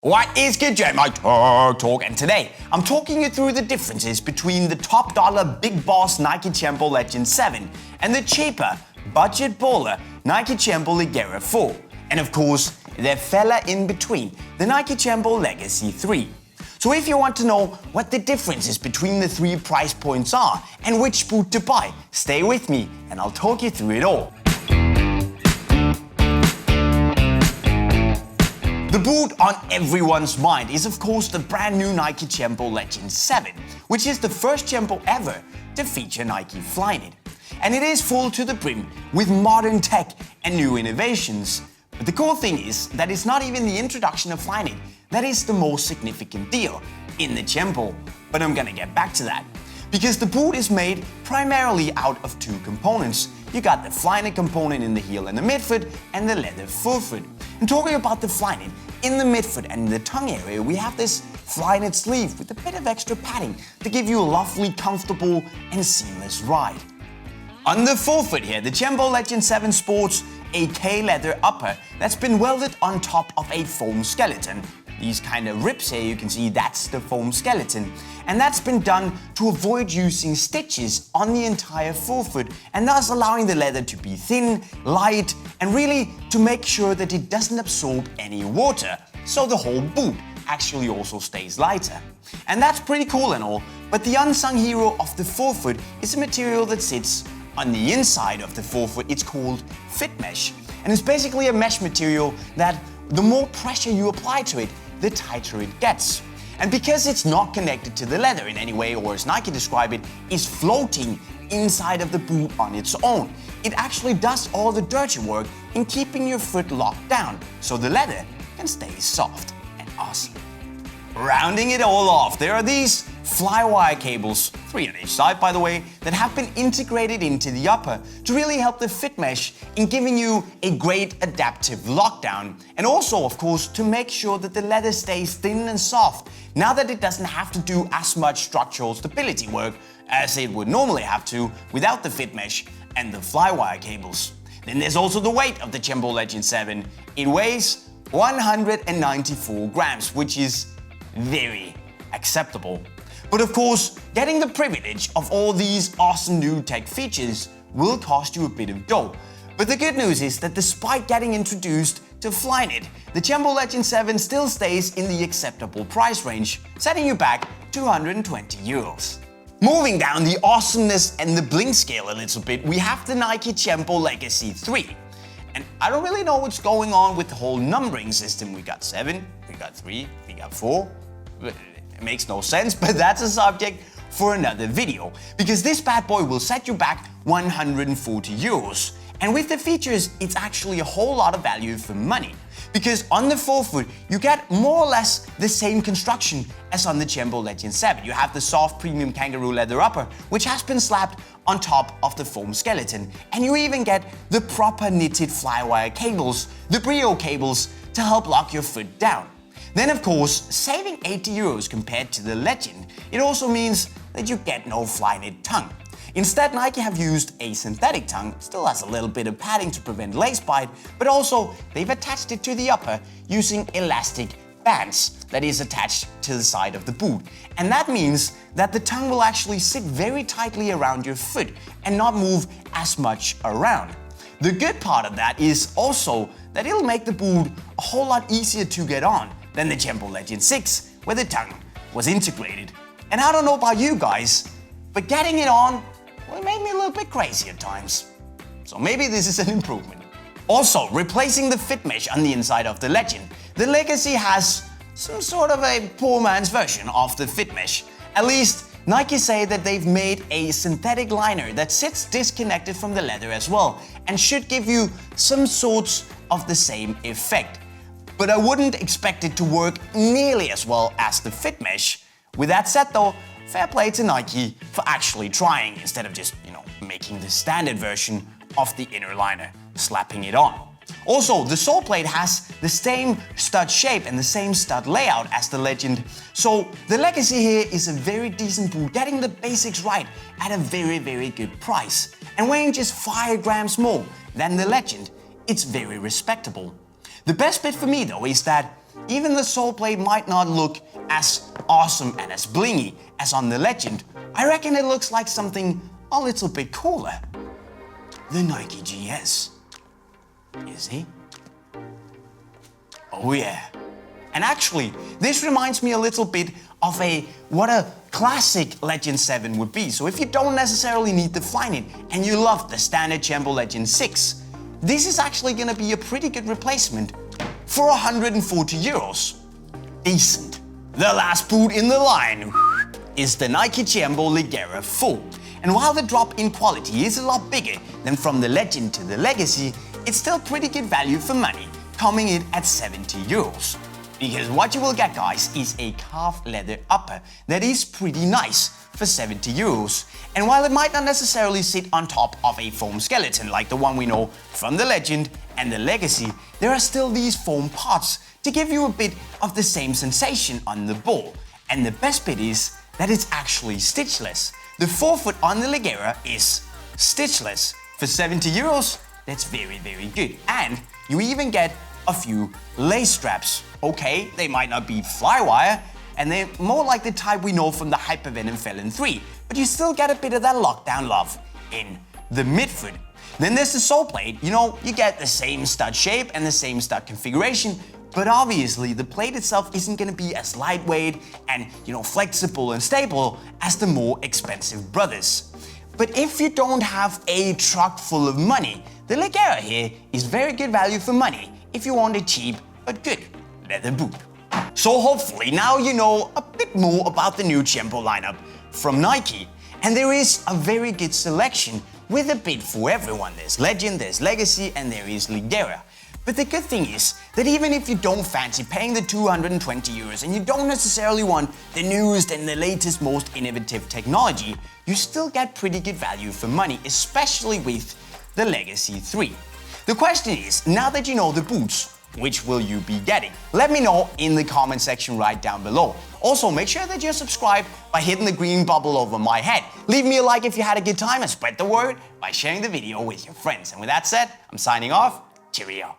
What is good, JayMike Talk, and today I'm talking you through the differences between the top dollar big boss Nike Tiempo Legend 7 and the cheaper budget baller Nike Tiempo Ligera 4, and of course their fella in between, the Nike Tiempo Legacy 3. So if you want to know what the differences between the three price points are and which boot to buy, stay with me and I'll talk you through it all. The boot on everyone's mind is of course the brand new Nike Tiempo Legend 7, which is the first Tiempo ever to feature Nike Flyknit. And it is full to the brim with modern tech and new innovations. But the cool thing is that it's not even the introduction of Flyknit that is the most significant deal in the Tiempo, but I'm gonna get back to that. Because the boot is made primarily out of two components. You got the Flyknit component in the heel and the midfoot, and the leather forefoot. And talking about the Flyknit, in the midfoot and in the tongue area, we have this Flyknit sleeve with a bit of extra padding to give you a lovely, comfortable and seamless ride. On the forefoot here, the Tiempo Legend 7 sports a K-leather upper that's been welded on top of a foam skeleton. These kind of rips here, you can see that's the foam skeleton. And that's been done to avoid using stitches on the entire forefoot and thus allowing the leather to be thin, light, and really to make sure that it doesn't absorb any water. So the whole boot actually also stays lighter. And that's pretty cool and all, but the unsung hero of the forefoot is a material that sits on the inside of the forefoot. It's called fit mesh. And it's basically a mesh material that the more pressure you apply to it, the tighter it gets. And because it's not connected to the leather in any way, or as Nike describe it, is floating inside of the boot on its own, it actually does all the dirty work in keeping your foot locked down, so the leather can stay soft and awesome. Rounding it all off, there are these flywire cables, 3 on each side by the way, that have been integrated into the upper to really help the fit mesh in giving you a great adaptive lockdown, and also of course to make sure that the leather stays thin and soft now that it doesn't have to do as much structural stability work as it would normally have to without the fit mesh and the flywire cables. Then there's also the weight of the Tiempo Legend 7. It weighs 194 grams, which is very acceptable. But of course, getting the privilege of all these awesome new tech features will cost you a bit of dough. But the good news is that despite getting introduced to Flyknit, the Tiempo Legend 7 still stays in the acceptable price range, setting you back 220 euros. Moving down the awesomeness and the bling scale a little bit, we have the Nike Tiempo Legacy 3. And I don't really know what's going on with the whole numbering system. We got 7, we got 3, we got 4. It makes no sense, but that's a subject for another video. Because this bad boy will set you back 140 euros. And with the features, it's actually a whole lot of value for money. Because on the forefoot, you get more or less the same construction as on the Tiempo Legend 7. You have the soft premium kangaroo leather upper, which has been slapped on top of the foam skeleton. And you even get the proper knitted flywire cables, the Brio cables, to help lock your foot down. Then of course, saving 80 euros compared to the Legend, it also means that you get no Flyknit tongue. Instead, Nike have used a synthetic tongue. It still has a little bit of padding to prevent lace bite, but also they've attached it to the upper using elastic bands that is attached to the side of the boot. And that means that the tongue will actually sit very tightly around your foot and not move as much around. The good part of that is also that it'll make the boot a whole lot easier to get on than the Tiempo Legend 6, where the tongue was integrated. And I don't know about you guys, but getting it on, well, it made me a little bit crazy at times. So maybe this is an improvement. Also, replacing the fit mesh on the inside of the Legend, the Legacy has some sort of a poor man's version of the fit mesh. At least, Nike say that they've made a synthetic liner that sits disconnected from the leather as well, and should give you some sorts of the same effect. But I wouldn't expect it to work nearly as well as the fit mesh. With that said though, fair play to Nike for actually trying instead of just, making the standard version of the inner liner, slapping it on. Also, the sole plate has the same stud shape and the same stud layout as the Legend. So the Legacy here is a very decent boot, getting the basics right at a very, very good price. And weighing just 5 grams more than the Legend, it's very respectable. The best bit for me though is that even the sole plate might not look as awesome and as blingy as on the Legend, I reckon it looks like something a little bit cooler. The Nike GS. You see? Oh yeah. And actually, this reminds me a little bit of what a classic Legend 7 would be. So if you don't necessarily need the Flyknit and you love the standard Tiempo Legend 6, this is actually gonna be a pretty good replacement for 140 euros. Decent. The last boot in the line is the Nike Tiempo Ligera Full. And while the drop in quality is a lot bigger than from the Legend to the Legacy, it's still pretty good value for money, coming in at 70 euros. Because what you will get, guys, is a calf leather upper that is pretty nice for 70 euros. And while it might not necessarily sit on top of a foam skeleton like the one we know from the Legend and the Legacy, there are still these foam parts to give you a bit of the same sensation on the ball. And the best bit is that it's actually stitchless. The forefoot on the Ligera is stitchless. For 70 euros, that's very, very good. And you even get a few lace straps. Okay, they might not be flywire, and they're more like the type we know from the Hypervenom Felon 3, but you still get a bit of that lockdown love in the midfoot. Then there's the sole plate. You know, you get the same stud shape and the same stud configuration, but obviously the plate itself isn't going to be as lightweight and, flexible and stable as the more expensive brothers. But if you don't have a truck full of money, the Ligera here is very good value for money if you want a cheap but good leather boot. So hopefully now you know a bit more about the new Tiempo lineup from Nike. And there is a very good selection with a bit for everyone. There's Legend, there's Legacy, and there is Ligera. But the good thing is that even if you don't fancy paying the 220 euros and you don't necessarily want the newest and the latest, most innovative technology, you still get pretty good value for money, especially with the Legacy 3. The question is, now that you know the boots, which will you be getting? Let me know in the comment section right down below. Also, make sure that you're subscribed by hitting the green bubble over my head. Leave me a like if you had a good time and spread the word by sharing the video with your friends. And with that said, I'm signing off. Cheerio.